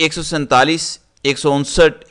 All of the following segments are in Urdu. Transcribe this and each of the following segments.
147, 159,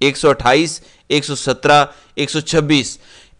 128, 117, 126,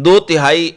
2/3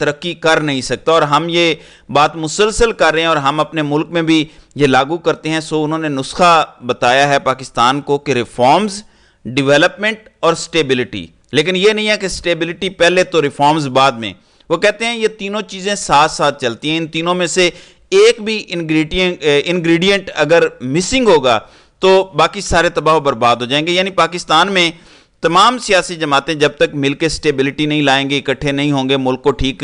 ترقی کر نہیں سکتا، اور ہم یہ بات مسلسل کر رہے ہیں اور ہم اپنے ملک میں بھی یہ لاگو کرتے ہیں۔ سو انہوں نے نسخہ بتایا ہے پاکستان کو کہ ریفارمز، ڈیولپمنٹ اور سٹیبلٹی، لیکن یہ نہیں ہے کہ سٹیبلٹی پہلے تو ریفارمز بعد میں۔ وہ کہتے ہیں یہ تینوں چیزیں ساتھ ساتھ چلتی ہیں، ان تینوں میں سے ایک بھی انگریڈینٹ اگر مسنگ ہوگا تو باقی سارے تباہ و برباد ہو جائیں گے۔ یعنی پاکستان میں تمام سیاسی جماعتیں جب تک مل کے سٹیبلٹی نہیں لائیں گے، اکٹھے نہیں ہوں گے، ملک کو ٹھیک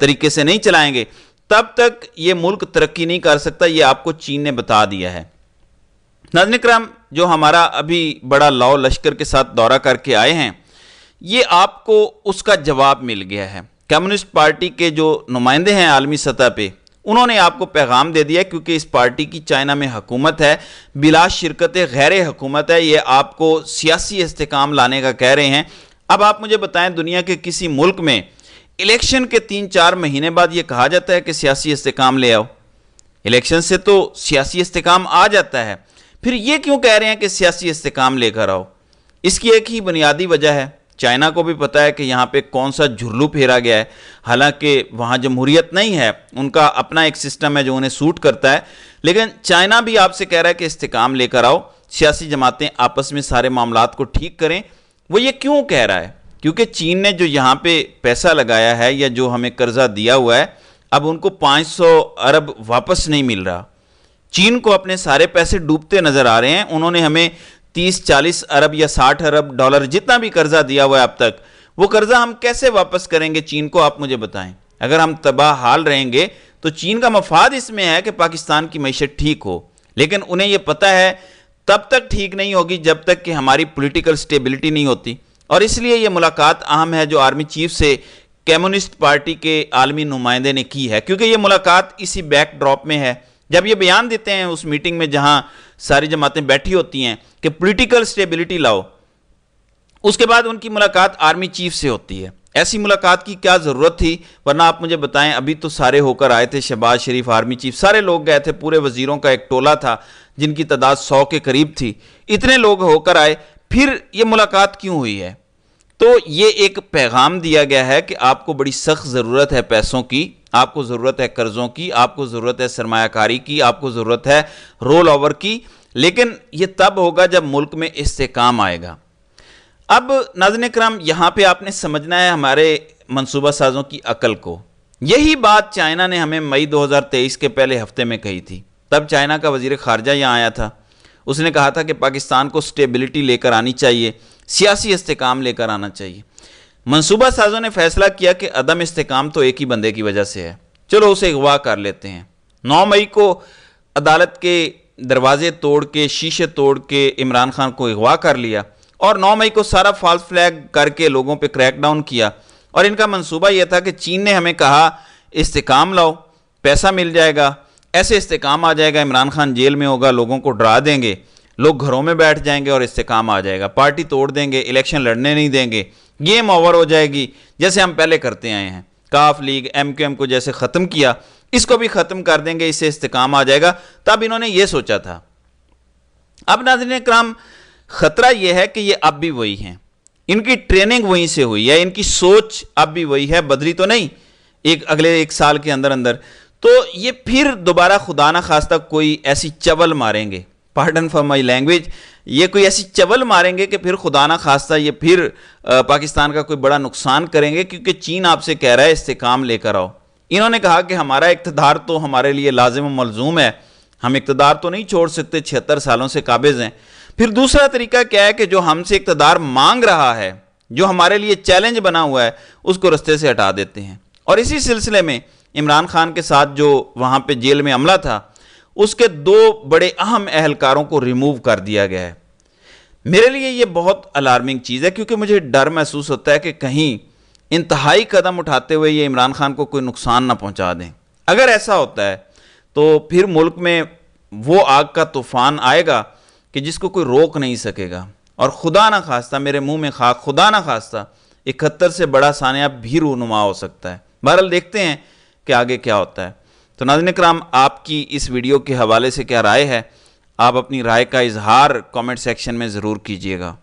طریقے سے نہیں چلائیں گے، تب تک یہ ملک ترقی نہیں کر سکتا۔ یہ آپ کو چین نے بتا دیا ہے۔ ناظرین کرام، جو ہمارا ابھی بڑا لاؤ لشکر کے ساتھ دورہ کر کے آئے ہیں، یہ آپ کو اس کا جواب مل گیا ہے۔ کمیونسٹ پارٹی کے جو نمائندے ہیں عالمی سطح پہ، انہوں نے آپ کو پیغام دے دیا، کیونکہ اس پارٹی کی چائنا میں حکومت ہے، بلا شرکت غیر حکومت ہے، یہ آپ کو سیاسی استحکام لانے کا کہہ رہے ہیں۔ اب آپ مجھے بتائیں، دنیا کے کسی ملک میں الیکشن کے 3-4 مہینے بعد یہ کہا جاتا ہے کہ سیاسی استحکام لے آؤ؟ الیکشن سے تو سیاسی استحکام آ جاتا ہے، پھر یہ کیوں کہہ رہے ہیں کہ سیاسی استحکام لے کر آؤ؟ اس کی ایک ہی بنیادی وجہ ہے، چائنا کو بھی پتا ہے کہ یہاں پہ کون سا جھرلو پھیرا گیا ہے، حالانکہ وہاں جمہوریت نہیں ہے، ان کا اپنا ایک سسٹم ہے جو انہیں سوٹ کرتا ہے، لیکن چائنا بھی آپ سے کہہ رہا ہے کہ استحکام لے کر آؤ، سیاسی جماعتیں آپس میں سارے معاملات کو ٹھیک کریں۔ وہ یہ کیوں کہہ رہا ہے؟ کیونکہ چین نے جو یہاں پہ پیسہ لگایا ہے یا جو ہمیں قرضہ دیا ہوا ہے، اب ان کو 500 ارب واپس نہیں مل رہا۔ چین کو اپنے سارے پیسے ڈوبتے نظر آ رہے ہیں۔ انہوں نے ہمیں 30-40 ارب یا 60 ارب ڈالر جتنا بھی قرضہ دیا ہوا ہے اب تک، وہ قرضہ ہم کیسے واپس کریں گے چین کو؟ آپ مجھے بتائیں۔ اگر ہم تباہ حال رہیں گے تو چین کا مفاد اس میں ہے کہ پاکستان کی معیشت ٹھیک ہو، لیکن انہیں یہ پتہ ہے تب تک ٹھیک نہیں ہوگی جب تک کہ ہماری پولیٹیکل سٹیبلٹی نہیں ہوتی، اور اس لیے یہ ملاقات اہم ہے جو آرمی چیف سے کمیونسٹ پارٹی کے عالمی نمائندے نے کی ہے، کیونکہ یہ ملاقات اسی بیک ڈراپ میں ہے۔ جب یہ بیان دیتے ہیں اس میٹنگ میں جہاں ساری جماعتیں بیٹھی ہوتی ہیں کہ پولیٹیکل سٹیبلٹی لاؤ، اس کے بعد ان کی ملاقات آرمی چیف سے ہوتی ہے۔ ایسی ملاقات کی کیا ضرورت تھی؟ ورنہ آپ مجھے بتائیں، ابھی تو سارے ہو کر آئے تھے، شہباز شریف، آرمی چیف، سارے لوگ گئے تھے، پورے وزیروں کا ایک ٹولہ تھا جن کی تعداد 100 کے قریب تھی، اتنے لوگ ہو کر آئے، پھر یہ ملاقات کیوں ہوئی ہے؟ تو یہ ایک پیغام دیا گیا ہے کہ آپ کو بڑی سخت ضرورت ہے پیسوں کی، آپ کو ضرورت ہے قرضوں کی، آپ کو ضرورت ہے سرمایہ کاری کی، آپ کو ضرورت ہے رول اوور کی، لیکن یہ تب ہوگا جب ملک میں استحکام آئے گا۔ اب ناظرین کرام، یہاں پہ آپ نے سمجھنا ہے ہمارے منصوبہ سازوں کی عقل کو۔ یہی بات چائنا نے ہمیں مئی 2023 کے پہلے ہفتے میں کہی تھی۔ تب چائنا کا وزیر خارجہ یہاں آیا تھا، اس نے کہا تھا کہ پاکستان کو سٹیبلٹی لے کر آنی چاہیے، سیاسی استحکام لے کر آنا چاہیے۔ منصوبہ سازوں نے فیصلہ کیا کہ عدم استحکام تو ایک ہی بندے کی وجہ سے ہے، چلو اسے اغوا کر لیتے ہیں۔ 9 مئی کو عدالت کے دروازے توڑ کے، شیشے توڑ کے عمران خان کو اغوا کر لیا، اور 9 مئی کو سارا فالس فلیگ کر کے لوگوں پہ کریک ڈاؤن کیا، اور ان کا منصوبہ یہ تھا کہ چین نے ہمیں کہا استحکام لاؤ، پیسہ مل جائے گا، ایسے استحکام آ جائے گا، عمران خان جیل میں ہوگا، لوگوں کو ڈرا دیں گے، لوگ گھروں میں بیٹھ جائیں گے اور استحکام آ جائے گا، پارٹی توڑ دیں گے، الیکشن لڑنے نہیں دیں گے، گیم اوور ہو جائے گی، جیسے ہم پہلے کرتے آئے ہیں، کاف لیگ ایم کیو ایم کو جیسے ختم کیا، اس کو بھی ختم کر دیں گے، اس سے استحکام آ جائے گا۔ تب انہوں نے یہ سوچا تھا۔ اب ناظرین اکرام، خطرہ یہ ہے کہ یہ اب بھی وہی ہیں، ان کی ٹریننگ وہیں سے ہوئی ہے، ان کی سوچ اب بھی وہی ہے، بدلی تو نہیں اگلے 1 سال کے اندر اندر۔ تو یہ پھر دوبارہ خدا نہ خواستہ کوئی ایسی چول ماریں گے، پارڈن فار مائی لینگویج، یہ کوئی ایسی چول ماریں گے کہ پھر خدا نہ خواستہ یہ پھر پاکستان کا کوئی بڑا نقصان کریں گے، کیونکہ چین آپ سے کہہ رہا ہے استحکام لے کر آؤ۔ انہوں نے کہا کہ ہمارا اقتدار تو ہمارے لیے لازم و ملزوم ہے، ہم اقتدار تو نہیں چھوڑ سکتے، 76 سالوں سے قابض ہیں۔ پھر دوسرا طریقہ کیا ہے کہ جو ہم سے اقتدار مانگ رہا ہے، جو ہمارے لیے چیلنج بنا ہوا ہے، اس کو رستے سے ہٹا دیتے ہیں۔ اور اسی سلسلے میں عمران خان کے ساتھ جو وہاں پہ جیل میں عملہ تھا، اس کے 2 بڑے اہم اہلکاروں کو ریموو کر دیا گیا ہے۔ میرے لیے یہ بہت الارمنگ چیز ہے، کیونکہ مجھے ڈر محسوس ہوتا ہے کہ کہیں انتہائی قدم اٹھاتے ہوئے یہ عمران خان کو کوئی نقصان نہ پہنچا دیں۔ اگر ایسا ہوتا ہے تو پھر ملک میں وہ آگ کا طوفان آئے گا کہ جس کو کوئی روک نہیں سکے گا، اور خدا نہ خواستہ، میرے منہ میں خاک، خدا نہ خواستہ 71 سے بڑا سانحہ بھی رونما ہو سکتا ہے۔ بہرحال دیکھتے ہیں کہ آگے کیا ہوتا ہے۔ تو ناظرین اکرام، آپ کی اس ویڈیو کے حوالے سے کیا رائے ہے؟ آپ اپنی رائے کا اظہار کامنٹ سیکشن میں ضرور کیجیے گا۔